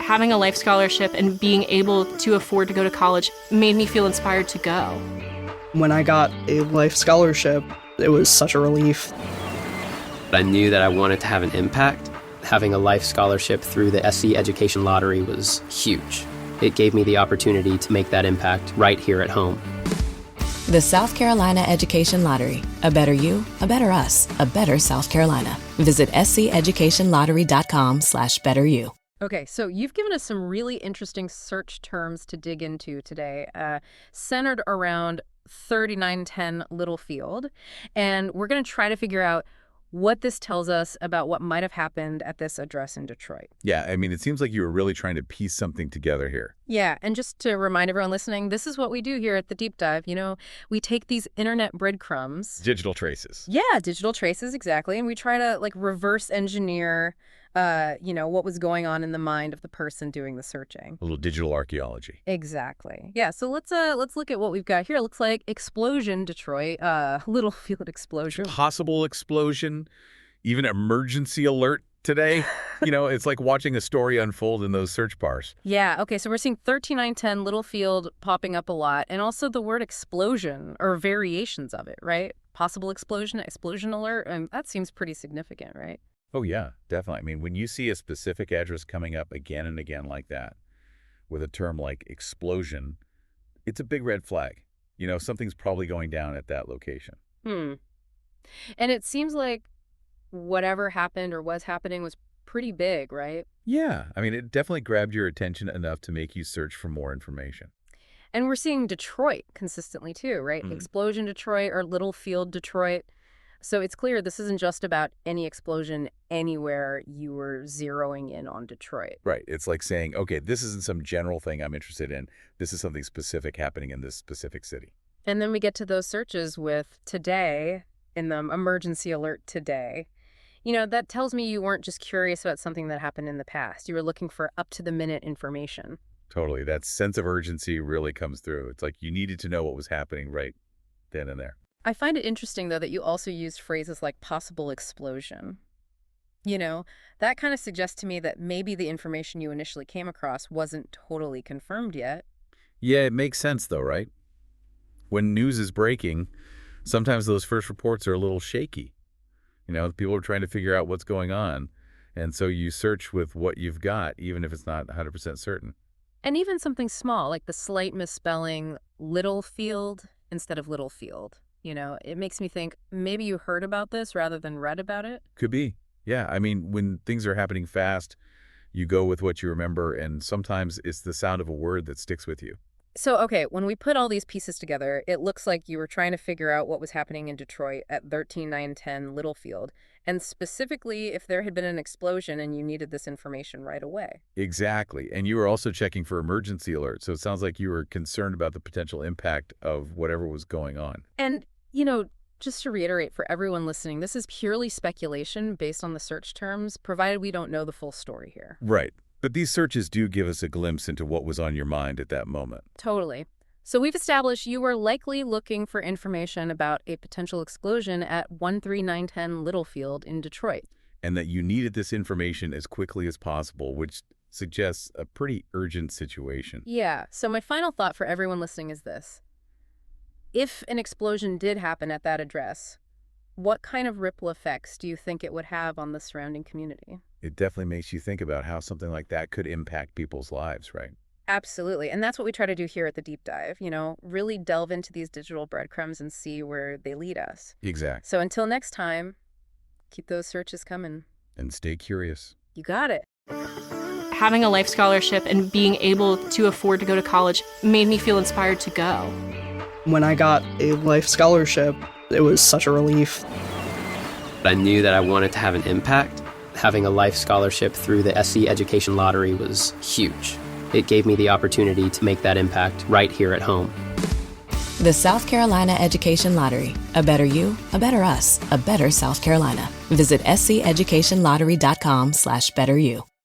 Having a life scholarship and being able to afford to go to college made me feel inspired to go. When I got a life scholarship, it was such a relief. I knew that I wanted to have an impact. Having a life scholarship through the SC Education Lottery was huge. It gave me the opportunity to make that impact right here at home. The South Carolina Education Lottery. A better you, a better us, a better South Carolina. Visit sceducationlottery.com/betteryou. Okay, so you've given us some really interesting search terms to dig into today, centered around 3910 Littlefield. And we're going to try to figure out what this tells us about what might have happened at this address in Detroit. Yeah, I mean, it seems like you were really trying to piece something together here. Yeah, and just to remind everyone listening, this is what we do here at the Deep Dive. You know, we take these internet breadcrumbs. Digital traces. Yeah, digital traces, exactly. And we try to, like, reverse engineer, what was going on in the mind of the person doing the searching. A little digital archaeology. Exactly. Yeah, so let's look at what we've got here. It looks like explosion, Detroit, Littlefield explosion. Possible explosion, even emergency alert today. It's like watching a story unfold in those search bars. Yeah, okay, so we're seeing 13910 Littlefield popping up a lot, and also the word explosion, or variations of it, right? Possible explosion, explosion alert, and that seems pretty significant, right? Oh, yeah, definitely. I mean, when you see a specific address coming up again and again like that, with a term like explosion, it's a big red flag. Something's probably going down at that location. And it seems like whatever happened or was happening was pretty big, right? Yeah, I mean, it definitely grabbed your attention enough to make you search for more information. And we're seeing Detroit consistently too, right? Explosion Detroit or Littlefield Detroit. So it's clear this isn't just about any explosion anywhere. You were zeroing in on Detroit. Right. It's like saying, okay, this isn't some general thing I'm interested in. This is something specific happening in this specific city. And then we get to those searches with today in the emergency alert today. That tells me you weren't just curious about something that happened in the past. You were looking for up-to-the-minute information. Totally. That sense of urgency really comes through. It's like you needed to know what was happening right then and there. I find it interesting, though, that you also used phrases like possible explosion. That kind of suggests to me that maybe the information you initially came across wasn't totally confirmed yet. Yeah, it makes sense, though, right? When news is breaking, sometimes those first reports are a little shaky. People are trying to figure out what's going on. And so you search with what you've got, even if it's not 100% certain. And even something small, like the slight misspelling Littlefield instead of Littlefield. It makes me think maybe you heard about this rather than read about it. Could be. Yeah. I mean, when things are happening fast, you go with what you remember, and sometimes it's the sound of a word that sticks with you. So, okay, when we put all these pieces together, it looks like you were trying to figure out what was happening in Detroit at 13910 Littlefield, and specifically if there had been an explosion and you needed this information right away. Exactly. And you were also checking for emergency alerts, so it sounds like you were concerned about the potential impact of whatever was going on. And just to reiterate for everyone listening, this is purely speculation based on the search terms, provided we don't know the full story here. Right. But these searches do give us a glimpse into what was on your mind at that moment. Totally. So we've established you were likely looking for information about a potential explosion at 13910 Littlefield in Detroit. And that you needed this information as quickly as possible, which suggests a pretty urgent situation. Yeah. So my final thought for everyone listening is this. If an explosion did happen at that address, what kind of ripple effects do you think it would have on the surrounding community? It definitely makes you think about how something like that could impact people's lives, right? Absolutely. And that's what we try to do here at the Deep Dive, really delve into these digital breadcrumbs and see where they lead us. Exactly. So until next time, keep those searches coming. And stay curious. You got it. Having a life scholarship and being able to afford to go to college made me feel inspired to go. When I got a life scholarship, it was such a relief. I knew that I wanted to have an impact. Having a life scholarship through the SC Education Lottery was huge. It gave me the opportunity to make that impact right here at home. The South Carolina Education Lottery. A better you, a better us, a better South Carolina. Visit sceducationlottery.com/betteryou.